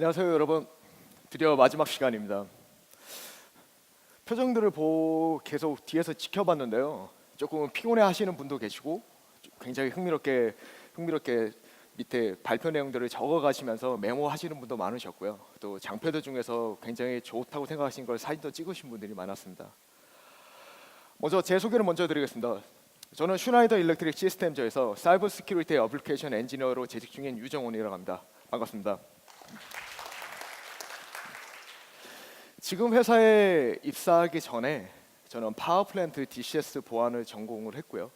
안녕하세요 여러분. 드디어 마지막 시간입니다. 표정들을 계속 뒤에서 지켜봤는데요. 조금 피곤해 하시는 분도 계시고 굉장히 흥미롭게 밑에 발표 내용들을 적어 가시면서 메모하시는 분도 많으셨고요. 또 장표들 중에서 굉장히 좋다고 생각하신 걸 사진도 찍으신 분들이 많았습니다. 먼저 제 소개를 먼저 드리겠습니다. 저는 슈나이더 일렉트릭 시스템즈에서 사이버 시큐리티 어플리케이션 엔지니어로 재직 중인 유정훈이라고 합니다. 반갑습니다. 지금 회사에 입사하기 전에 저는 파워플랜트 DCS 보안을 전공을 했고요.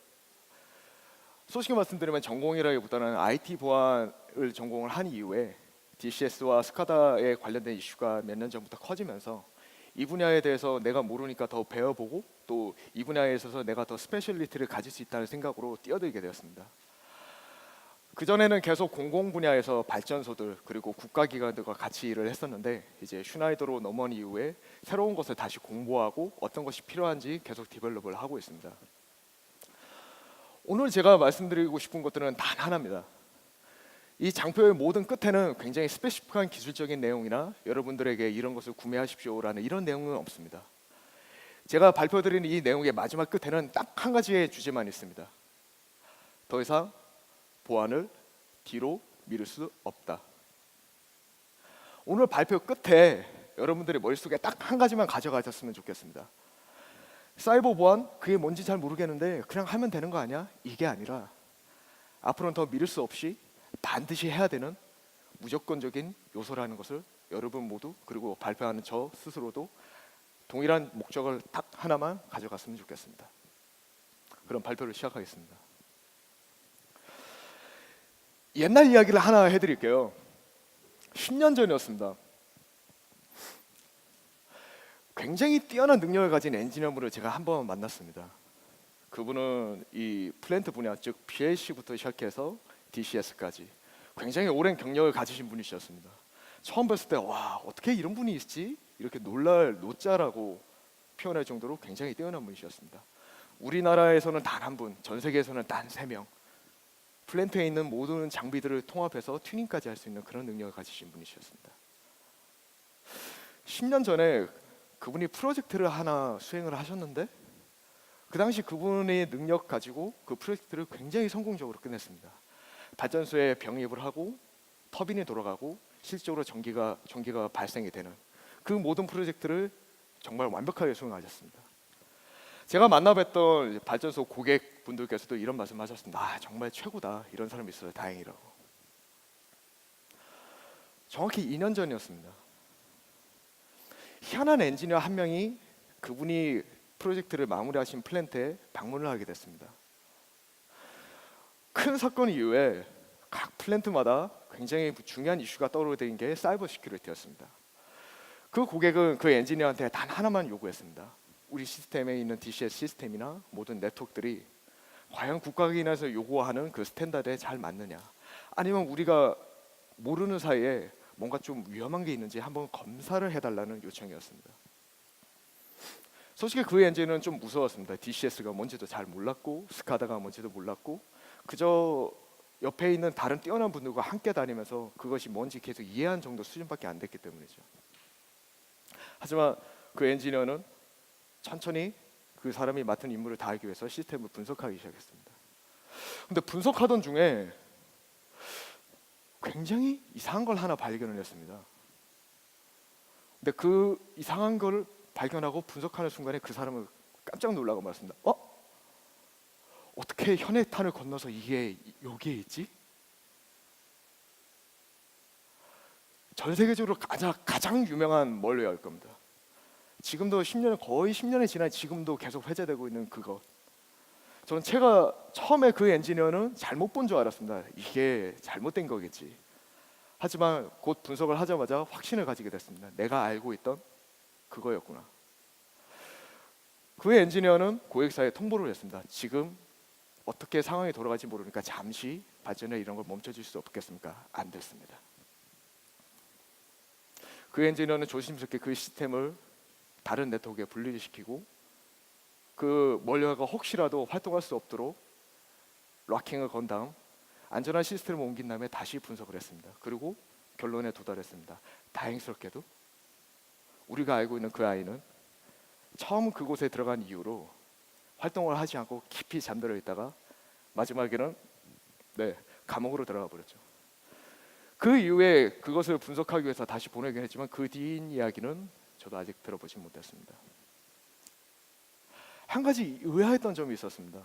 솔직히 말씀드리면 전공이라기보다는 IT 보안을 전공을 한 이후에 DCS와 스카다에 관련된 이슈가 몇 년 전부터 커지면서 이 분야에 대해서 내가 모르니까 더 배워보고 또 이 분야에 있어서 내가 더 스페셜리티를 가질 수 있다는 생각으로 뛰어들게 되었습니다. 그전에는 계속 공공 분야에서 발전소들 그리고 국가기관들과 같이 일을 했었는데 이제 슈나이더로 넘어온 이후에 새로운 것을 다시 공부하고 어떤 것이 필요한지 계속 디벨롭을 하고 있습니다. 오늘 제가 말씀드리고 싶은 것들은 단 하나입니다. 이 장표의 모든 끝에는 굉장히 스페시픽한 기술적인 내용이나 여러분들에게 이런 것을 구매하십시오라는 이런 내용은 없습니다. 제가 발표드리는 이 내용의 마지막 끝에는 딱 한 가지의 주제만 있습니다. 더 이상 보안을 뒤로 미룰 수 없다. 오늘 발표 끝에 여러분들의 머릿속에 딱 한 가지만 가져가셨으면 좋겠습니다. 사이버 보안 그게 뭔지 잘 모르겠는데 그냥 하면 되는 거 아니야? 이게 아니라 앞으로는 더 미룰 수 없이 반드시 해야 되는 무조건적인 요소라는 것을 여러분 모두 그리고 발표하는 저 스스로도 동일한 목적을 딱 하나만 가져갔으면 좋겠습니다. 그럼 발표를 시작하겠습니다. 옛날 이야기를 하나 해드릴게요. 10년 전이었습니다. 굉장히 뛰어난 능력을 가진 엔지니어분을 제가 한번 만났습니다. 그분은 이 플랜트 분야, 즉 PLC부터 시작해서 DCS까지 굉장히 오랜 경력을 가지신 분이셨습니다. 처음 봤을 때 와, 어떻게 이런 분이 있지? 이렇게 놀랄 노자라고 표현할 정도로 굉장히 뛰어난 분이셨습니다. 우리나라에서는 단 한 분, 전 세계에서는 단 3명. 플랜트에 있는 모든 장비들을 통합해서 튜닝까지 할 수 있는 그런 능력을 가지신 분이셨습니다. 10년 전에 그분이 프로젝트를 하나 수행을 하셨는데 그 당시 그분의 능력 가지고 그 프로젝트를 굉장히 성공적으로 끝냈습니다. 발전소에 병입을 하고 터빈이 돌아가고 실질적으로 전기가 발생이 되는 그 모든 프로젝트를 정말 완벽하게 수행하셨습니다. 제가 만나뵀던 발전소 고객분들께서도 이런 말씀하셨습니다. 아, 정말 최고다. 이런 사람이 있어요. 다행이라고. 정확히 2년 전이었습니다. 희한한 엔지니어 한 명이 그분이 프로젝트를 마무리하신 플랜트에 방문을 하게 됐습니다. 큰 사건 이후에 각 플랜트마다 굉장히 중요한 이슈가 떠오르는 게 사이버 시큐리티였습니다. 그 고객은 그 엔지니어한테 단 하나만 요구했습니다. 우리 시스템에 있는 DCS 시스템이나 모든 네트워크들이 과연 국가기관에서 요구하는 그 스탠다드에 잘 맞느냐, 아니면 우리가 모르는 사이에 뭔가 좀 위험한 게 있는지 한번 검사를 해달라는 요청이었습니다. 솔직히 그 엔진은 좀 무서웠습니다. DCS가 뭔지도 잘 몰랐고 스카다가 뭔지도 몰랐고 그저 옆에 있는 다른 뛰어난 분들과 함께 다니면서 그것이 뭔지 계속 이해한 정도 수준밖에 안 됐기 때문이죠. 하지만 그 엔지니어는 천천히 그 사람이 맡은 임무를 다하기 위해서 시스템을 분석하기 시작했습니다. 근데 분석하던 중에 굉장히 이상한 걸 하나 발견을 했습니다. 근데 그 이상한 걸 발견하고 분석하는 순간에 그 사람은 깜짝 놀라고 말했습니다. 어떻게 현해탄을 건너서 이게 여기에 있지? 전 세계적으로 가장 유명한 멀웨어일 겁니다. 지금도 거의 10년이 지난 지금도 계속 회자되고 있는 그것. 저는 제가 처음에 그 엔지니어는 잘못 본 줄 알았습니다. 이게 잘못된 거겠지. 하지만 곧 분석을 하자마자 확신을 가지게 됐습니다. 내가 알고 있던 그거였구나. 그 엔지니어는 고객사에 통보를 했습니다. 지금 어떻게 상황이 돌아갈지 모르니까 잠시 발전에 이런 걸 멈춰줄 수 없겠습니까? 안 됐습니다. 그 엔지니어는 조심스럽게 그 시스템을 다른 네트워크에 분리시키고 그 멀리어가 혹시라도 활동할 수 없도록 락킹을 건 다음 안전한 시스템을 옮긴 다음에 다시 분석을 했습니다. 그리고 결론에 도달했습니다. 다행스럽게도 우리가 알고 있는 그 아이는 처음 그곳에 들어간 이후로 활동을 하지 않고 깊이 잠들어 있다가 마지막에는 감옥으로 들어가 버렸죠. 그 이후에 그것을 분석하기 위해서 다시 보내긴 했지만 그 뒤인 이야기는 저도 아직 들어보지 못했습니다. 한 가지 의아했던 점이 있었습니다.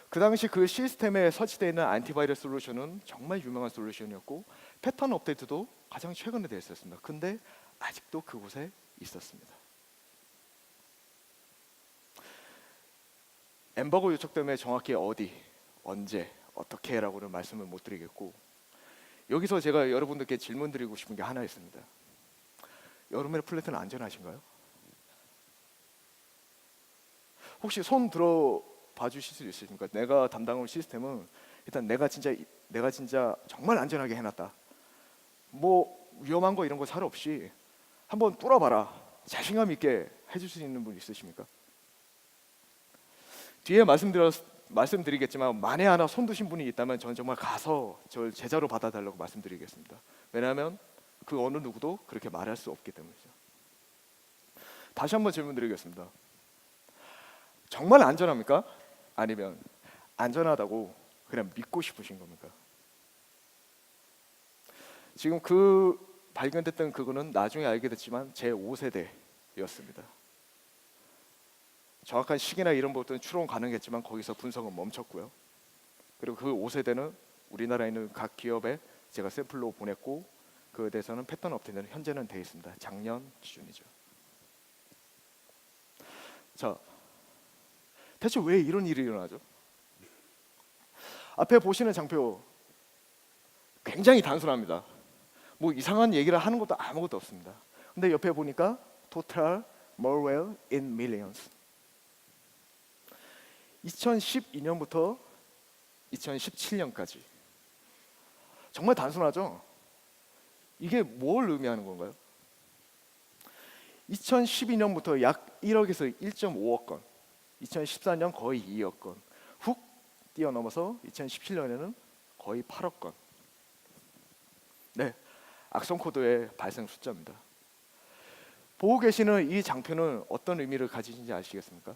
그 당시 그 시스템에 설치되어 있는 안티바이러스 솔루션은 정말 유명한 솔루션이었고 패턴 업데이트도 가장 최근에 되어 있었습니다. 근데 아직도 그곳에 있었습니다. 엠버거 요청 때문에 정확히 어디, 언제, 어떻게 라고는 말씀을 못 드리겠고, 여기서 제가 여러분들께 질문 드리고 싶은 게 하나 있습니다. 여름에 플랫은 안전하신가요? 혹시 손 들어 봐 주실 수 있으십니까? 내가 담당할 시스템은 일단 내가 진짜 정말 안전하게 해놨다. 뭐 위험한 거 이런 거 살 없이 한번 뚫어봐라. 자신감 있게 해줄 수 있는 분 있으십니까? 뒤에 말씀드리겠지만 만에 하나 손 드신 분이 있다면 저는 정말 가서 저를 제자로 받아달라고 말씀드리겠습니다. 왜냐하면 그 어느 누구도 그렇게 말할 수 없기 때문이죠. 다시 한번 질문드리겠습니다. 정말 안전합니까? 아니면 안전하다고 그냥 믿고 싶으신 겁니까? 지금 그 발견됐던 그거는 나중에 알게 됐지만 제 5세대였습니다. 정확한 시기나 이런 것들은 추론 가능했지만 거기서 분석은 멈췄고요. 그리고 그 5세대는 우리나라에 있는 각 기업에 제가 샘플로 보냈고 그에 대해서는 패턴 업데이트는 현재는 돼 있습니다. 작년 기준이죠. 자, 대체 왜 이런 일이 일어나죠? 앞에 보시는 장표 굉장히 단순합니다. 뭐 이상한 얘기를 하는 것도 아무것도 없습니다. 근데 옆에 보니까 Total malware in millions. 2012년부터 2017년까지 정말 단순하죠? 이게 뭘 의미하는 건가요? 2012년부터 약 1억에서 1.5억 건, 2014년 거의 2억 건, 훅 뛰어넘어서 2017년에는 거의 8억 건. 네, 악성 코드의 발생 숫자입니다. 보고 계시는 이 장표는 어떤 의미를 가지는지 아시겠습니까?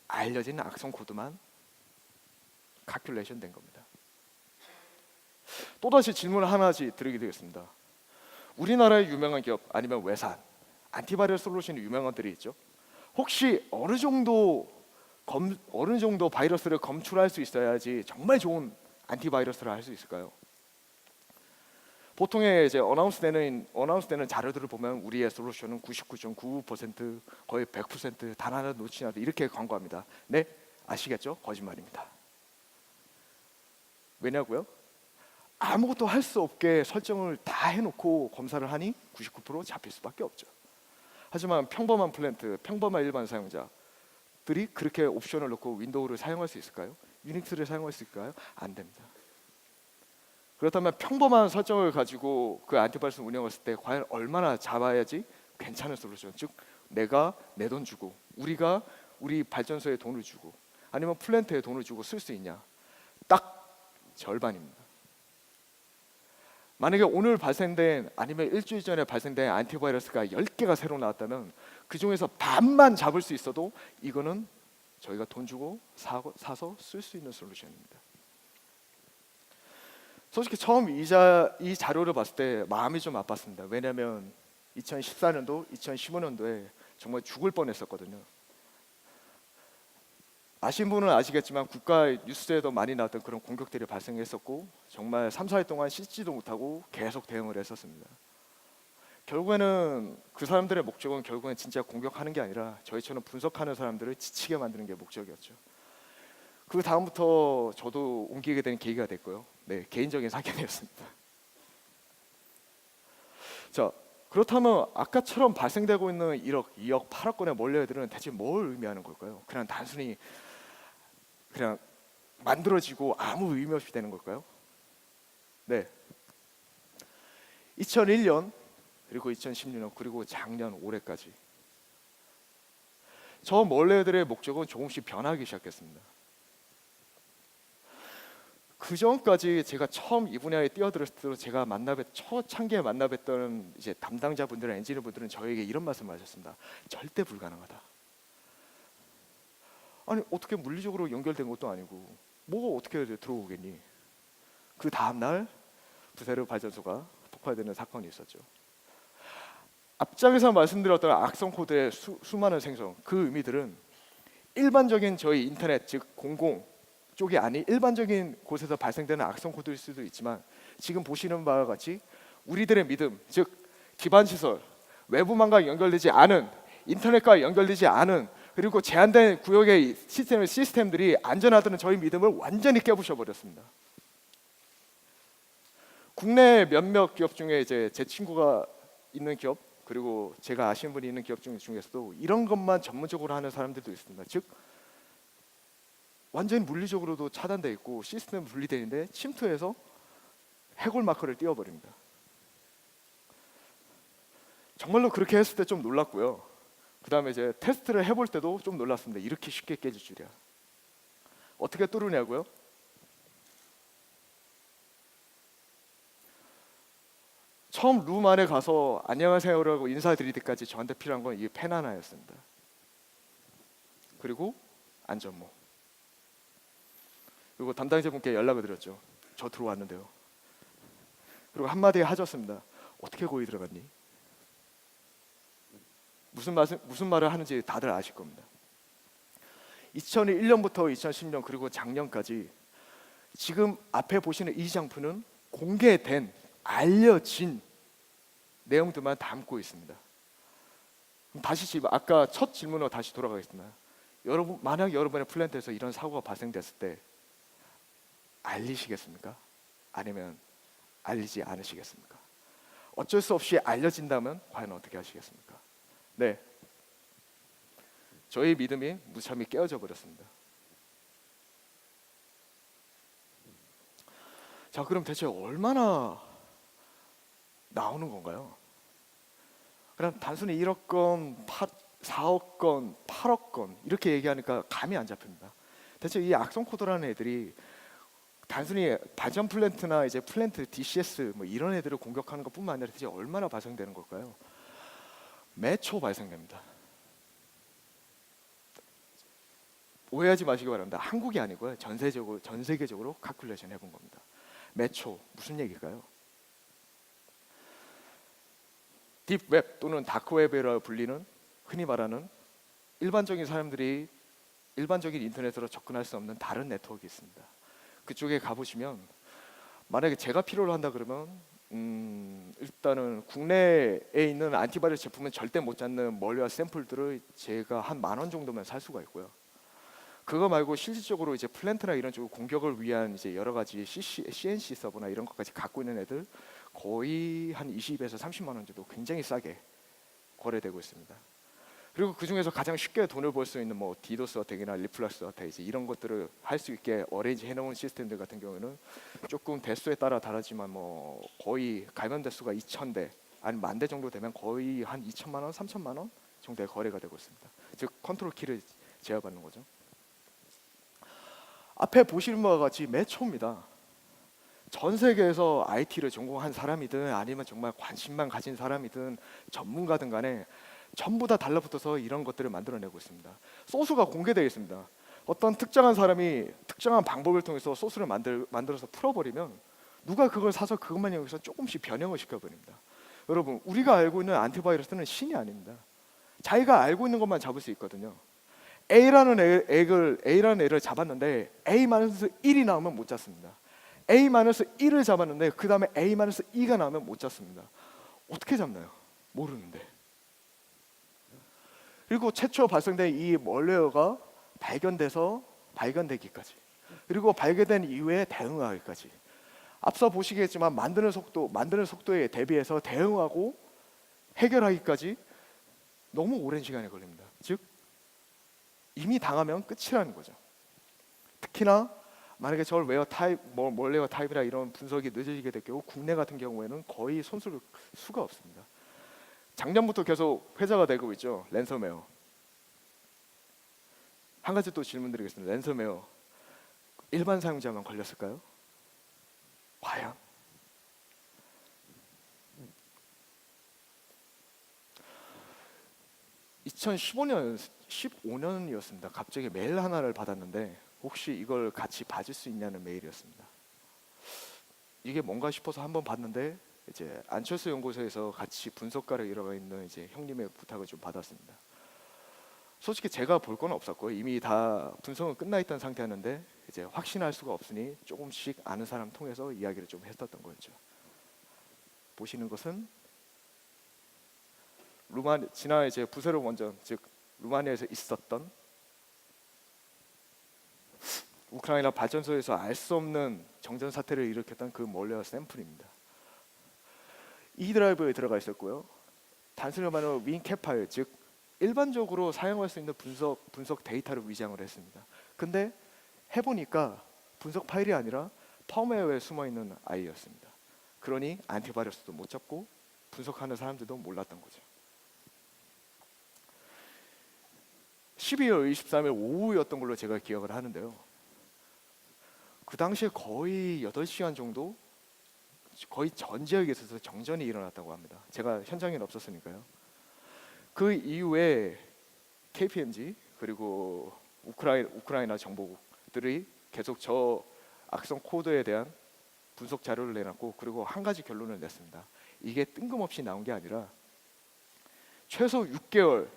알려진 악성 코드만 calculation 된 겁니다. 또다시 질문을 하나씩 드리게 되겠습니다. 우리나라의 유명한 기업 아니면 외산 안티바이러스 솔루션이 유명한 것들이 있죠. 혹시 어느 정도 바이러스를 검출할 수 있어야지 정말 좋은 안티바이러스를 할 수 있을까요? 보통의 이제 어나운스되는 자료들을 보면 우리의 솔루션은 99.99% 거의 100% 단 하나 놓치지 않고 이렇게 광고합니다. 네, 아시겠죠? 거짓말입니다. 왜냐고요? 아무것도 할 수 없게 설정을 다 해놓고 검사를 하니 99% 잡힐 수밖에 없죠. 하지만 평범한 플랜트, 평범한 일반 사용자들이 그렇게 옵션을 넣고 윈도우를 사용할 수 있을까요? 유닉스를 사용할 수 있을까요? 안 됩니다. 그렇다면 평범한 설정을 가지고 그 안티바이러스 운영했을 때 과연 얼마나 잡아야지 괜찮은 솔루션, 즉 내가 내 돈 주고 우리가 우리 발전소에 돈을 주고 아니면 플랜트에 돈을 주고 쓸 수 있냐? 딱 절반입니다. 만약에 오늘 발생된 아니면 일주일 전에 발생된 안티바이러스가 10개가 새로 나왔다면 그 중에서 반만 잡을 수 있어도 이거는 저희가 돈 주고 사서 쓸 수 있는 솔루션입니다. 솔직히 처음 이 자료를 봤을 때 마음이 좀 아팠습니다. 왜냐하면 2014년도, 2015년도에 정말 죽을 뻔했었거든요. 아시는 분은 아시겠지만 국가 뉴스에도 많이 나왔던 그런 공격들이 발생했었고 정말 3, 4일 동안 씻지도 못하고 계속 대응을 했었습니다. 결국에는 그 사람들의 목적은 결국엔 진짜 공격하는 게 아니라 저희처럼 분석하는 사람들을 지치게 만드는 게 목적이었죠. 그 다음부터 저도 옮기게 된 계기가 됐고요. 네, 개인적인 사견이었습니다. 자, 그렇다면 아까처럼 발생되고 있는 1억, 2억, 8억 건의 멀리애들은 대체 뭘 의미하는 걸까요? 그냥 단순히 그냥 만들어지고 아무 의미 없이 되는 걸까요? 네. 2001년 그리고 2016년 그리고 작년 올해까지 저 멀리애들의 목적은 조금씩 변하기 시작했습니다. 그 전까지 제가 처음 이 분야에 뛰어들었을 때 제가 초창기에 만나뵀던 이제 담당자분들이나 엔지니어분들은 저에게 이런 말씀을 하셨습니다. 절대 불가능하다. 아니 어떻게 물리적으로 연결된 것도 아니고 뭐가 어떻게 들어오겠니? 그 다음 날 부세르 발전소가 폭발되는 사건이 있었죠. 앞장에서 말씀드렸던 악성 코드의 수많은 생성, 그 의미들은 일반적인 저희 인터넷 즉 공공 쪽이 아닌 일반적인 곳에서 발생되는 악성 코드일 수도 있지만 지금 보시는 바와 같이 우리들의 믿음, 즉 기반 시설, 외부망과 연결되지 않은 인터넷과 연결되지 않은 그리고 제한된 구역의 시스템들이 안전하다는 저희 믿음을 완전히 깨부셔 버렸습니다. 국내 몇몇 기업 중에 이제 제 친구가 있는 기업 그리고 제가 아시는 분이 있는 기업 중에서도 이런 것만 전문적으로 하는 사람들도 있습니다. 즉 완전히 물리적으로도 차단돼 있고 시스템 분리되어 있는데 침투해서 해골 마커를 띄워버립니다. 정말로 그렇게 했을 때 좀 놀랐고요. 그 다음에 이제 테스트를 해볼 때도 좀 놀랐습니다. 이렇게 쉽게 깨질 줄이야. 어떻게 뚫으냐고요? 처음 룸 안에 가서 안녕하세요라고 인사드릴 때까지 저한테 필요한 건 이 펜 하나였습니다. 그리고 안전모. 그리고 담당자분께 연락을 드렸죠. 저 들어왔는데요. 그리고 한마디 하셨습니다. 어떻게 거기 들어갔니? 무슨 말을 하는지 다들 아실 겁니다. 2001년부터 2010년 그리고 작년까지 지금 앞에 보시는 이 장표는 공개된 알려진 내용들만 담고 있습니다. 그럼 다시 아까 첫 질문으로 다시 돌아가겠습니다. 여러분 만약 여러분의 플랜트에서 이런 사고가 발생됐을 때 알리시겠습니까? 아니면 알리지 않으시겠습니까? 어쩔 수 없이 알려진다면 과연 어떻게 하시겠습니까? 네, 저희 믿음이 무참히 깨어져 버렸습니다. 자, 그럼 대체 얼마나 나오는 건가요? 그럼 단순히 1억 건, 4억 건, 8억 건 이렇게 얘기하니까 감이 안 잡힙니다. 대체 이 악성 코드라는 애들이 단순히 발전 플랜트나 이제 플랜트 DCS 뭐 이런 애들을 공격하는 것뿐만 아니라 대체 얼마나 발생되는 걸까요? 매초 발생됩니다. 오해하지 마시기 바랍니다. 한국이 아니고요. 전 세계적으로 칼큘레이션 해본 겁니다. 매초 무슨 얘기일까요? 딥웹 또는 다크웹이라 불리는 흔히 말하는 일반적인 사람들이 일반적인 인터넷으로 접근할 수 없는 다른 네트워크가 있습니다. 그쪽에 가보시면 만약에 제가 필요로 한다 그러면 일단은 국내에 있는 안티바이러스 제품은 절대 못 찾는 멀리와 샘플들을 제가 한 10,000원 정도면 살 수가 있고요. 그거 말고 실질적으로 이제 플랜트나 이런 쪽 공격을 위한 이제 여러 가지 CNC 서버나 이런 것까지 갖고 있는 애들 거의 한 20에서 30만 원 정도 굉장히 싸게 거래되고 있습니다. 그리고 그 중에서 가장 쉽게 돈을 벌 수 있는 뭐 디도스 어택이나 리플렉스 어택 이제 이런 것들을 할 수 있게 어레인지 해놓은 시스템들 같은 경우는 조금 대수에 따라 다르지만 뭐 거의 갈면 대수가 2,000대 아니 10,000대 정도 되면 거의 한 2천만 원, 3천만 원 정도의 거래가 되고 있습니다. 즉 컨트롤 키를 제어받는 거죠. 앞에 보시는 바와 같이 매초입니다. 전 세계에서 IT를 전공한 사람이든 아니면 정말 관심만 가진 사람이든 전문가든 간에 전부 다 달라붙어서 이런 것들을 만들어내고 있습니다. 소스가 공개되어 있습니다. 어떤 특정한 사람이 특정한 방법을 통해서 소스를 만들어서 풀어버리면 누가 그걸 사서 그것만 이용해서 조금씩 변형을 시켜버립니다. 여러분, 우리가 알고 있는 안티바이러스는 신이 아닙니다. 자기가 알고 있는 것만 잡을 수 있거든요. A라는 애를 잡았는데 A-1이 나오면 못 잡습니다. A-1을 잡았는데 그 다음에 A-2가 나오면 못 잡습니다. 어떻게 잡나요? 모르는데. 그리고 최초 발생된 이 멀웨어가 발견되기까지 그리고 발견된 이후에 대응하기까지 앞서 보시겠지만 만드는 속도에 대비해서 대응하고 해결하기까지 너무 오랜 시간이 걸립니다. 즉 이미 당하면 끝이라는 거죠. 특히나 만약에 저걸 웨어 타입, 멀웨어 타입이나 이런 분석이 늦어지게 될 경우 국내 같은 경우에는 거의 손쓸 수가 없습니다. 작년부터 계속 회자가 되고 있죠. 랜섬웨어. 한 가지 또 질문드리겠습니다. 랜섬웨어 일반 사용자만 걸렸을까요? 과연? (2015년) 15년이었습니다. 갑자기 메일 하나를 받았는데 혹시 이걸 같이 봐줄 수 있냐는 메일이었습니다. 이게 뭔가 싶어서 한번 봤는데 이제 안철수 연구소에서 같이 분석가를 일하고 있는 이제 형님의 부탁을 좀 받았습니다. 솔직히 제가 볼 건 없었고요. 이미 다 분석은 끝나 있던 상태였는데 이제 확신할 수가 없으니 조금씩 아는 사람 통해서 이야기를 좀 했었던 거였죠. 보시는 것은 지난 이제 부세로 원전, 즉 루마니아에서 있었던 우크라이나 발전소에서 알 수 없는 정전 사태를 일으켰던 그 몰레어 샘플입니다. E 드라이브에 들어가 있었고요. 단순히 말하면 윈캡 파일, 즉 일반적으로 사용할 수 있는 분석 데이터를 위장을 했습니다. 근데 해보니까 분석 파일이 아니라 펌웨어에 숨어 있는 아이였습니다. 그러니 안티바이러스도 못 잡고 분석하는 사람들도 몰랐던 거죠. 12월 23일 오후였던 걸로 제가 기억을 하는데요. 그 당시에 거의 8시간 정도 거의 전 지역에 있어서 정전이 일어났다고 합니다. 제가 현장에는 없었으니까요. 그 이후에 KPMG 그리고 우크라이나 정보국들이 계속 저 악성 코드에 대한 분석 자료를 내놨고, 그리고 한 가지 결론을 냈습니다. 이게 뜬금없이 나온 게 아니라 최소 6개월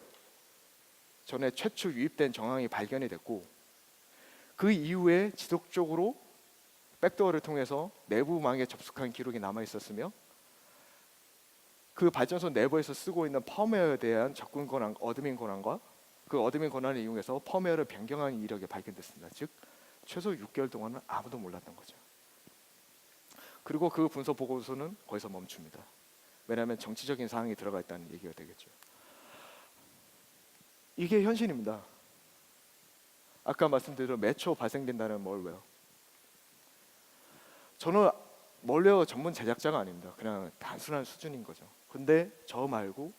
전에 최초 유입된 정황이 발견이 됐고, 그 이후에 지속적으로 백도어를 통해서 내부망에 접속한 기록이 남아 있었으며, 그 발전소 내부에서 쓰고 있는 펌웨어에 대한 접근 권한, 어드민 권한과 그 어드민 권한을 이용해서 펌웨어를 변경한 이력이 발견됐습니다. 즉 최소 6개월 동안은 아무도 몰랐던 거죠. 그리고 그 분석 보고서는 거기서 멈춥니다. 왜냐하면 정치적인 사항이 들어가 있다는 얘기가 되겠죠. 이게 현실입니다. 아까 말씀드린 매초 발생된다는 멀웨어. 저는 멀웨어 전문 제작자가 아닙니다. 그냥 단순한 수준인 거죠. 근데 저 말고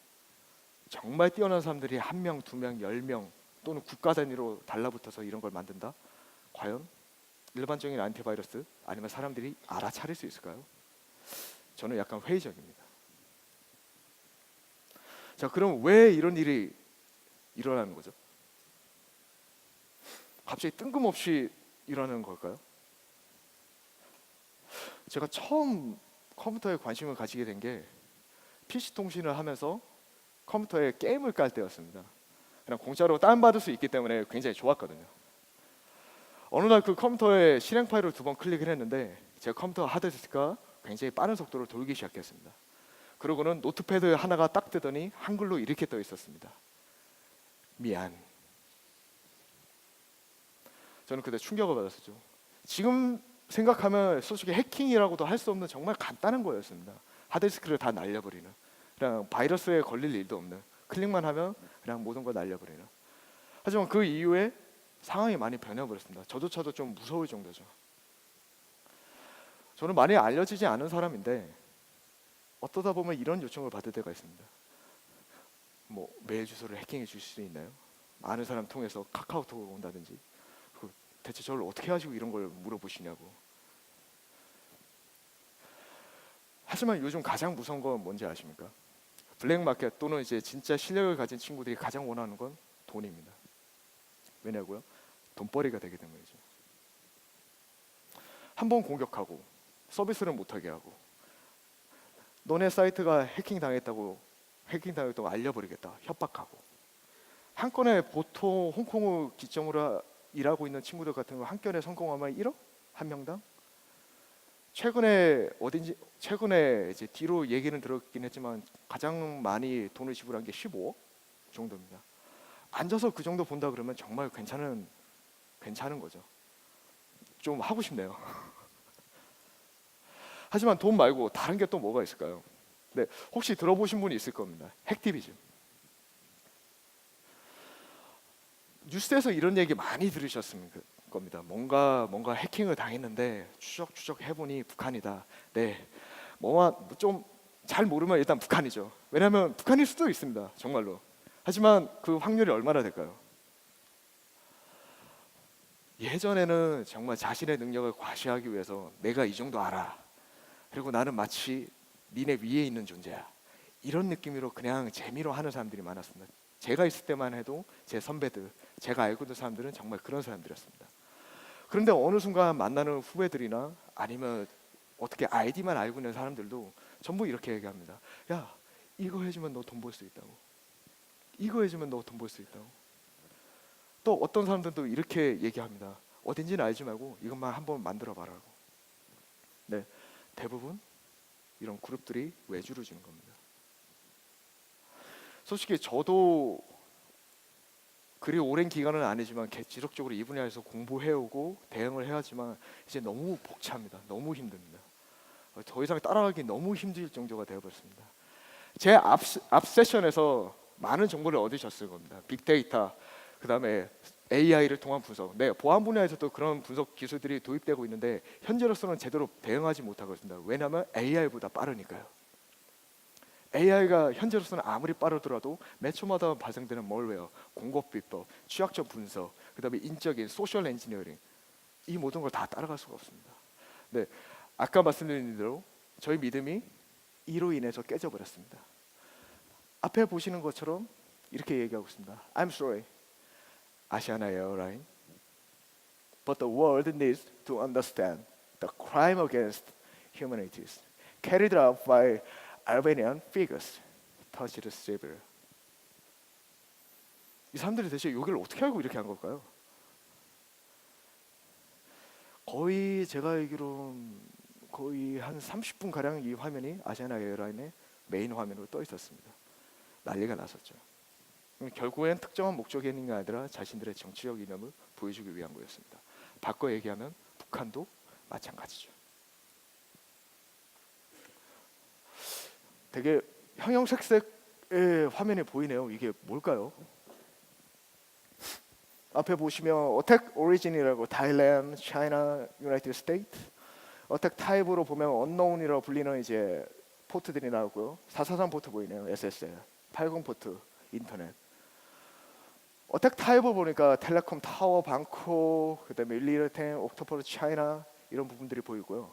정말 뛰어난 사람들이 1명, 2명, 10명 또는 국가 단위로 달라붙어서 이런 걸 만든다? 과연 일반적인 안티바이러스 아니면 사람들이 알아차릴 수 있을까요? 저는 약간 회의적입니다. 자, 그럼 왜 이런 일이 일어나는 거죠? 갑자기 뜬금없이 일어나는 걸까요? 제가 처음 컴퓨터에 관심을 가지게 된 게 PC 통신을 하면서 컴퓨터에 게임을 깔 때였습니다. 그냥 공짜로 다운받을 수 있기 때문에 굉장히 좋았거든요. 어느 날 그 컴퓨터에 실행 파일을 2번 클릭을 했는데 제 컴퓨터 하드디스크가 굉장히 빠른 속도로 돌기 시작했습니다. 그러고는 노트패드 하나가 딱 뜨더니 한글로 이렇게 떠 있었습니다. 미안. 저는 그때 충격을 받았었죠. 지금 생각하면 솔직히 해킹이라고도 할 수 없는 정말 간단한 거였습니다. 하드디스크를 다 날려버리는, 그냥 바이러스에 걸릴 일도 없는, 클릭만 하면 그냥 모든 걸 날려버리는. 하지만 그 이후에 상황이 많이 변해버렸습니다. 저조차도 좀 무서울 정도죠. 저는 많이 알려지지 않은 사람인데 어떠다 보면 이런 요청을 받을 때가 있습니다. 뭐 메일 주소를 해킹해 주실 수 있나요? 아는 사람 통해서 카카오톡으로 온다든지. 대체 저를 어떻게 하시고 이런 걸 물어보시냐고. 하지만 요즘 가장 무서운 건 뭔지 아십니까? 블랙마켓 또는 이제 진짜 실력을 가진 친구들이 가장 원하는 건 돈입니다. 왜냐고요? 돈벌이가 되기 때문이죠. 한번 공격하고 서비스를 못하게 하고, 너네 사이트가 해킹당했다고 알려버리겠다, 협박하고. 한 건에 보통 홍콩을 기점으로 일하고 있는 친구들 같은 거 한 건에 성공하면 1억? 한 명당? 최근에 이제 뒤로 얘기는 들었긴 했지만 가장 많이 돈을 지불한 게 15억 정도입니다. 앉아서 그 정도 본다 그러면 정말 괜찮은 거죠. 좀 하고 싶네요. 하지만 돈 말고 다른 게 또 뭐가 있을까요? 네, 혹시 들어보신 분이 있을 겁니다. 핵티비즘. 뉴스에서 이런 얘기 많이 들으셨을 겁니다. 뭔가 해킹을 당했는데 추적 해보니 북한이다. 네, 좀 잘 모르면 일단 북한이죠. 왜냐하면 북한일 수도 있습니다, 정말로. 하지만 그 확률이 얼마나 될까요? 예전에는 정말 자신의 능력을 과시하기 위해서 내가 이 정도 알아, 그리고 나는 마치 니네 위에 있는 존재야. 이런 느낌으로 그냥 재미로 하는 사람들이 많았습니다. 제가 있을 때만 해도 제 선배들, 제가 알고 있는 사람들은 정말 그런 사람들이었습니다. 그런데 어느 순간 만나는 후배들이나 아니면 어떻게 아이디만 알고 있는 사람들도 전부 이렇게 얘기합니다. 야, 이거 해주면 너 돈 벌 수 있다고. 이거 해주면 너 돈 벌 수 있다고. 또 어떤 사람들도 이렇게 얘기합니다. 어딘지는 알지 말고 이것만 한번 만들어 봐라고. 네, 대부분 이런 그룹들이 외주를 주는 겁니다. 솔직히 저도 그리 오랜 기간은 아니지만 지속적으로 이 분야에서 공부해오고 대응을 해야지만 이제 너무 벅찹니다. 너무 힘듭니다. 더 이상 따라가기 너무 힘들 정도가 되어버렸습니다. 제 앞 세션에서 많은 정보를 얻으셨을 겁니다. 빅데이터, 그 다음에 AI를 통한 분석. 네, 보안 분야에서도 그런 분석 기술들이 도입되고 있는데 현재로서는 제대로 대응하지 못하고 있습니다. 왜냐하면 AI보다 빠르니까요. AI가 현재로서는 아무리 빠르더라도 매 초마다 발생되는 멀웨어, 공급 비법, 취약점 분석, 그다음에 인적인 소셜 엔지니어링, 이 모든 걸 다 따라갈 수가 없습니다. 네, 아까 말씀드린 대로 저희 믿음이 이로 인해서 깨져버렸습니다. 앞에 보시는 것처럼 이렇게 얘기하고 있습니다. I'm sorry, Asiana Airlines, but the world needs to understand the crime against humanity carried out by Albanian figures touched severe. 이 사람들이 대체 여기를 어떻게 알고 이렇게 한 걸까요? 거의 제가 알기로 거의 한 30분 가량 이 화면이 아시아나 에어라인의 메인 화면으로 떠 있었습니다. 난리가 났었죠. 결국엔 특정한 목적이 있는 게 아니라 자신들의 정치적 이념을 보여주기 위한 거였습니다. 바꿔 얘기하면 북한도 마찬가지죠. 되게 형형색색의 화면이 보이네요. 이게 뭘까요? 앞에 보시면 어택 오리진이라고 타일랜드, 차이나, 유나이티드 스테이트, 어택 타입으로 보면 언노운이라고 불리는 이제 포트들이 나오고요. 443 포트 보이네요. SSL, 80 포트 인터넷. 어택 타입을 보니까 텔레콤 타워, 방코, 그다음에 일리르텐, 옥토퍼스 차이나 이런 부분들이 보이고요.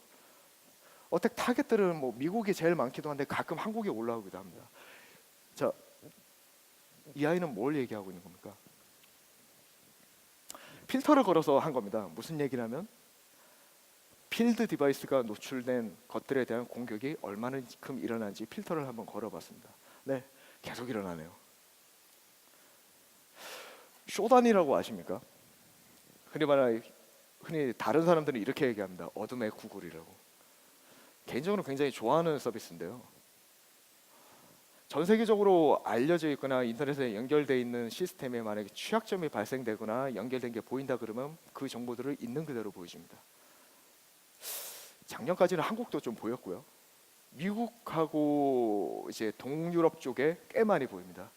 어택 타겟들은 뭐 미국이 제일 많기도 한데 가끔 한국에 올라오기도 합니다. 자, 이 아이는 뭘 얘기하고 있는 겁니까? 필터를 걸어서 한 겁니다. 무슨 얘기냐면 필드 디바이스가 노출된 것들에 대한 공격이 얼마만큼 일어나는지 필터를 한번 걸어봤습니다. 네, 계속 일어나네요. 쇼단이라고 아십니까? 흔히 다른 사람들은 이렇게 얘기합니다. 어둠의 구글이라고. 개인적으로 굉장히 좋아하는 서비스인데요. 전 세계적으로 알려져 있거나 인터넷에 연결돼 있는 시스템에 만약에 취약점이 발생되거나 연결된 게 보인다 그러면 그 정보들을 있는 그대로 보여줍니다. 작년까지는 한국도 좀 보였고요. 미국하고 이제 동유럽 쪽에 꽤 많이 보입니다.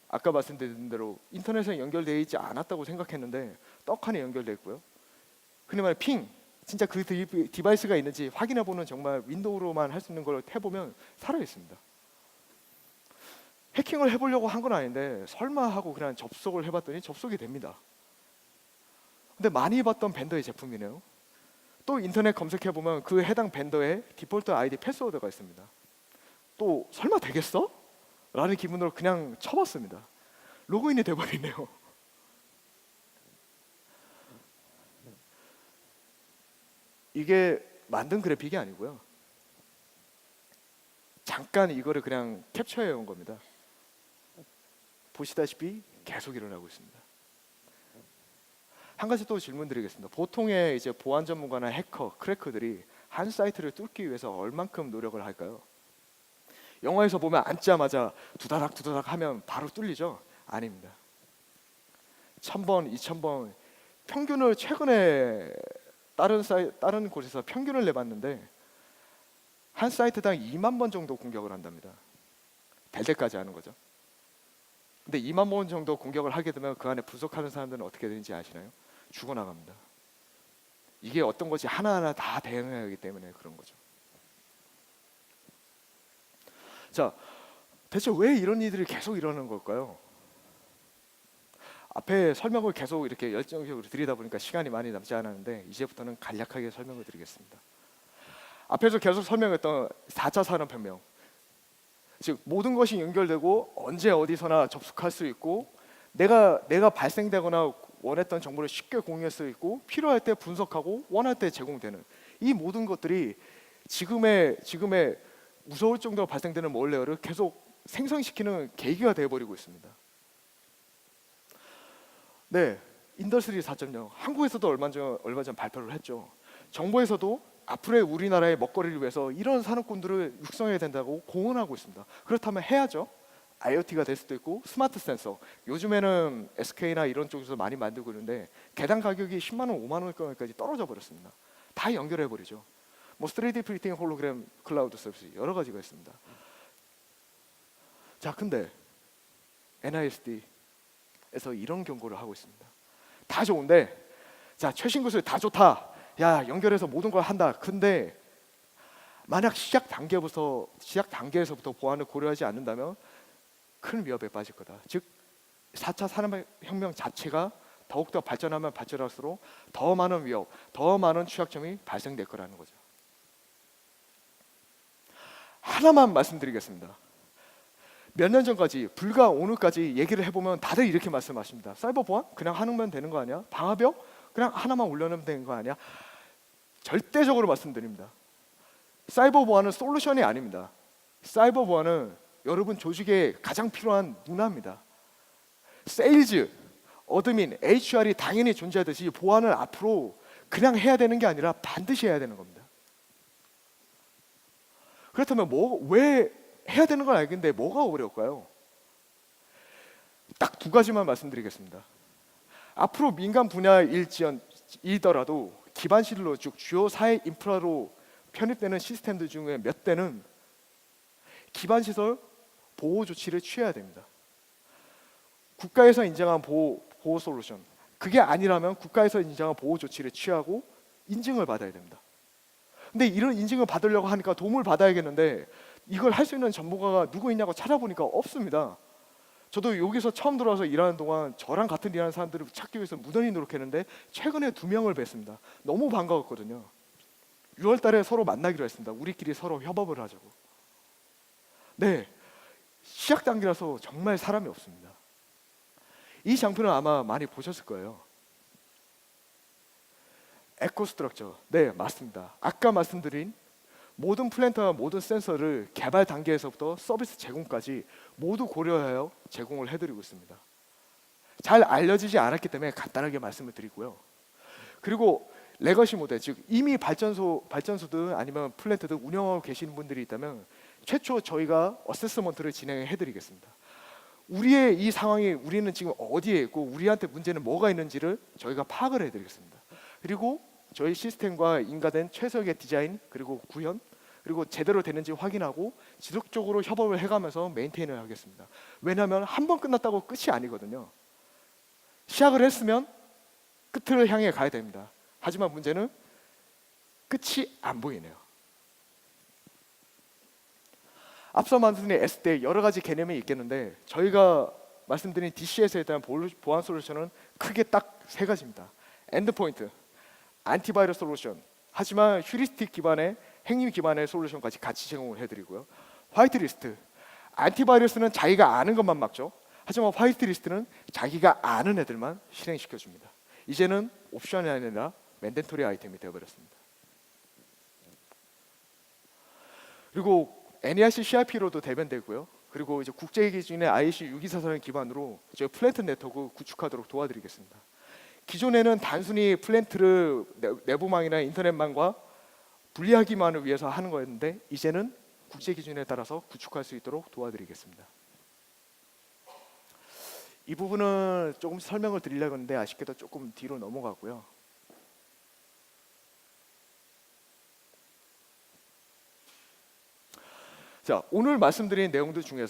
아까 말씀드린 대로 인터넷에 연결되어 있지 않았다고 생각했는데 떡하니 연결돼 있고요. 흔히 말해 핑, 진짜 그 디바이스가 있는지 확인해보는 정말 윈도우로만 할 수 있는 걸 해보면 살아 있습니다. 해킹을 해보려고 한 건 아닌데 설마 하고 그냥 접속을 해봤더니 접속이 됩니다. 근데 많이 봤던 벤더의 제품이네요. 또 인터넷 검색해보면 그 해당 벤더의 디폴트 아이디 패스워드가 있습니다. 또 설마 되겠어? 라는 기분으로 그냥 쳐봤습니다. 로그인이 돼버리네요. 이게 만든 그래픽이 아니고요. 잠깐 이거를 그냥 캡처해 온 겁니다. 보시다시피 계속 일어나고 있습니다. 한 가지 또 질문 드리겠습니다. 보통의 이제 보안 전문가나 해커, 크래커들이 한 사이트를 뚫기 위해서 얼만큼 노력을 할까요? 영화에서 보면 앉자마자 두다닥 두다닥 하면 바로 뚫리죠? 아닙니다. 1000번, 2000번 평균을 최근에 다른 곳에서 평균을 내봤는데 한 사이트당 2만 번 정도 공격을 한답니다. 될 때까지 하는 거죠. 근데 2만 번 정도 공격을 하게 되면 그 안에 분석하는 사람들은 어떻게 되는지 아시나요? 죽어나갑니다. 이게 어떤 것이 하나하나 다 대응해야 하기 때문에 그런 거죠. 자, 대체 왜 이런 일들이 계속 일어나는 걸까요? 앞에 설명을 계속 이렇게 열정적으로 드리다 보니까 시간이 많이 남지 않았는데 이제부터는 간략하게 설명을 드리겠습니다. 앞에서 계속 설명했던 4차 산업혁명, 즉 모든 것이 연결되고 언제 어디서나 접속할 수 있고 내가 발생되거나 원했던 정보를 쉽게 공유할 수 있고 필요할 때 분석하고 원할 때 제공되는 이 모든 것들이 지금의 무서울 정도로 발생되는 몰레어를 계속 생성시키는 계기가 되어버리고 있습니다. 네, 인더스트리 4.0 한국에서도 얼마 전 발표를 했죠. 정부에서도 앞으로의 우리나라의 먹거리를 위해서 이런 산업군들을 육성해야 된다고 공언하고 있습니다. 그렇다면 해야죠. IoT가 될 수도 있고 스마트 센서, 요즘에는 SK나 이런 쪽에서 많이 만들고 있는데 개당 가격이 10만 원, 5만 원까지 떨어져 버렸습니다. 다 연결해 버리죠. 뭐 3D 프린팅, 홀로그램, 클라우드 서비스 여러 가지가 있습니다. 자, 근데 NISD에서 이런 경고를 하고 있습니다. 다 좋은데, 자, 최신 기술 다 좋다. 야, 연결해서 모든 걸 한다. 근데 만약 시작 단계에서부터 보안을 고려하지 않는다면 큰 위협에 빠질 거다. 즉 4차 산업혁명 자체가 더욱더 발전하면 발전할수록 더 많은 위협, 더 많은 취약점이 발생될 거라는 거죠. 하나만 말씀드리겠습니다. 몇 년 전까지, 불과 오늘까지 얘기를 해보면 다들 이렇게 말씀하십니다. 사이버 보안? 그냥 하면 되는 거 아니야? 방화벽? 그냥 하나만 올려놓으면 되는 거 아니야? 절대적으로 말씀드립니다. 사이버 보안은 솔루션이 아닙니다. 사이버 보안은 여러분 조직에 가장 필요한 문화입니다. 세일즈, 어드민, HR이 당연히 존재하듯이 보안을 앞으로 그냥 해야 되는 게 아니라 반드시 해야 되는 겁니다. 그렇다면 왜 해야 되는 건 알겠는데 뭐가 어려울까요? 딱 두 가지만 말씀드리겠습니다. 앞으로 민간 분야일지더라도 기반시설로 즉 주요 사회 인프라로 편입되는 시스템들 중에 몇 대는 기반시설 보호 조치를 취해야 됩니다. 국가에서 인정한 보호 솔루션, 그게 아니라면 국가에서 인정한 보호 조치를 취하고 인증을 받아야 됩니다. 근데 이런 인증을 받으려고 하니까 도움을 받아야겠는데 이걸 할 수 있는 전문가가 누구 있냐고 찾아보니까 없습니다. 저도 여기서 처음 들어와서 일하는 동안 저랑 같은 일하는 사람들을 찾기 위해서 무던히 노력했는데 최근에 2명을 뵀습니다. 너무 반가웠거든요. 6월 달에 서로 만나기로 했습니다. 우리끼리 서로 협업을 하자고. 네, 시작 단계라서 정말 사람이 없습니다. 이 장표는 아마 많이 보셨을 거예요. 에코스트럭처, 네, 맞습니다. 아까 말씀드린 모든 플랜트와 모든 센서를 개발 단계에서부터 서비스 제공까지 모두 고려하여 제공을 해드리고 있습니다. 잘 알려지지 않았기 때문에 간단하게 말씀을 드리고요. 그리고 레거시 모델, 즉 이미 발전소든 아니면 플랜트든 운영하고 계시는 분들이 있다면 최초 저희가 어세스먼트를 진행해드리겠습니다. 우리의 이 상황이 우리는 지금 어디에 있고 우리한테 문제는 뭐가 있는지를 저희가 파악을 해드리겠습니다. 그리고 저희 시스템과 인가된 최적의 디자인 그리고 구현 그리고 제대로 되는지 확인하고 지속적으로 협업을 해가면서 메인테인을 하겠습니다. 왜냐하면 한 번 끝났다고 끝이 아니거든요. 시작을 했으면 끝을 향해 가야 됩니다. 하지만 문제는 끝이 안 보이네요. 앞서 말씀드린 S대 여러 가지 개념이 있겠는데 저희가 말씀드린 DCS에 대한 보안 솔루션은 크게 딱 세 가지입니다. 엔드포인트, 안티바이러스 솔루션, 하지만 휴리스틱 기반의 행위 기반의 솔루션까지 같이 제공을 해드리고요. 화이트리스트, 안티바이러스는 자기가 아는 것만 막죠. 하지만 화이트리스트는 자기가 아는 애들만 실행시켜줍니다. 이제는 옵션이 아니라 맨데토리 아이템이 되어버렸습니다. 그리고 NERC CRP로도 대변되고요. 그리고 이제 국제 기준의 IEC 6244를 기반으로 저희 플랜트 네트워크 구축하도록 도와드리겠습니다. 기존에는 단순히 플랜트를 내부망이나 인터넷망과 분리하기만을 위해서 하는 거였는데 이제는 국제 기준에 따라서 구축할 수 있도록 도와드리겠습니다. 이 부분은 조금 설명을 드리려고 했는데 아쉽게도 조금 뒤로 넘어가고요. 자, 오늘 말씀드린 내용들 중에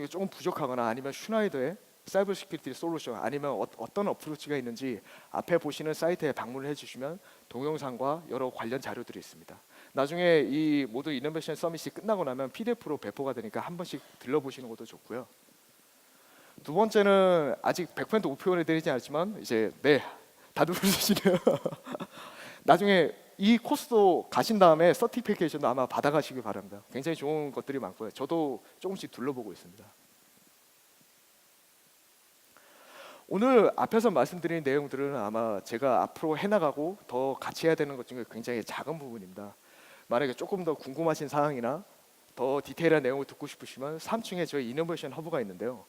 조금 부족하거나 아니면 슈나이더의 사이버 시큐리티 솔루션 아니면 어떤 어프로치가 있는지 앞에 보시는 사이트에 방문을 해주시면 동영상과 여러 관련 자료들이 있습니다. 나중에 이 모두 이노베이션 서밋이 끝나고 나면 PDF로 배포가 되니까 한 번씩 들러보시는 것도 좋고요. 두 번째는 아직 100% 오픈을 드리지 않았지만 이제 네, 다들 웃으시네요. 나중에 이 코스도 가신 다음에 서티피케이션도 아마 받아가시길 바랍니다. 굉장히 좋은 것들이 많고요. 저도 조금씩 둘러보고 있습니다. 오늘 앞에서 말씀드린 내용들은 아마 제가 앞으로 해나가고 더 같이 해야 되는 것 중에 굉장히 작은 부분입니다. 만약에 조금 더 궁금하신 사항이나 더 디테일한 내용을 듣고 싶으시면 3층에 저희 이노베이션 허브가 있는데요.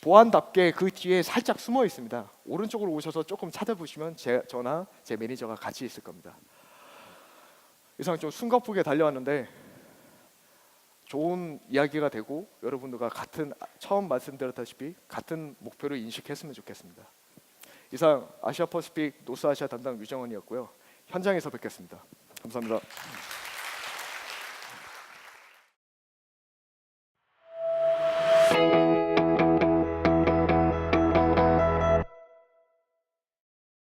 보안답게 그 뒤에 살짝 숨어 있습니다. 오른쪽으로 오셔서 조금 찾아보시면 저나 제 매니저가 같이 있을 겁니다. 이상 좀 숨가쁘게 달려왔는데 좋은 이야기가 되고 여러분들과 같은 처음 말씀드렸다시피 같은 목표를 인식했으면 좋겠습니다. 이상 아시아 퍼시픽 노스아시아 담당 유정원이었고요. 현장에서 뵙겠습니다. 감사합니다.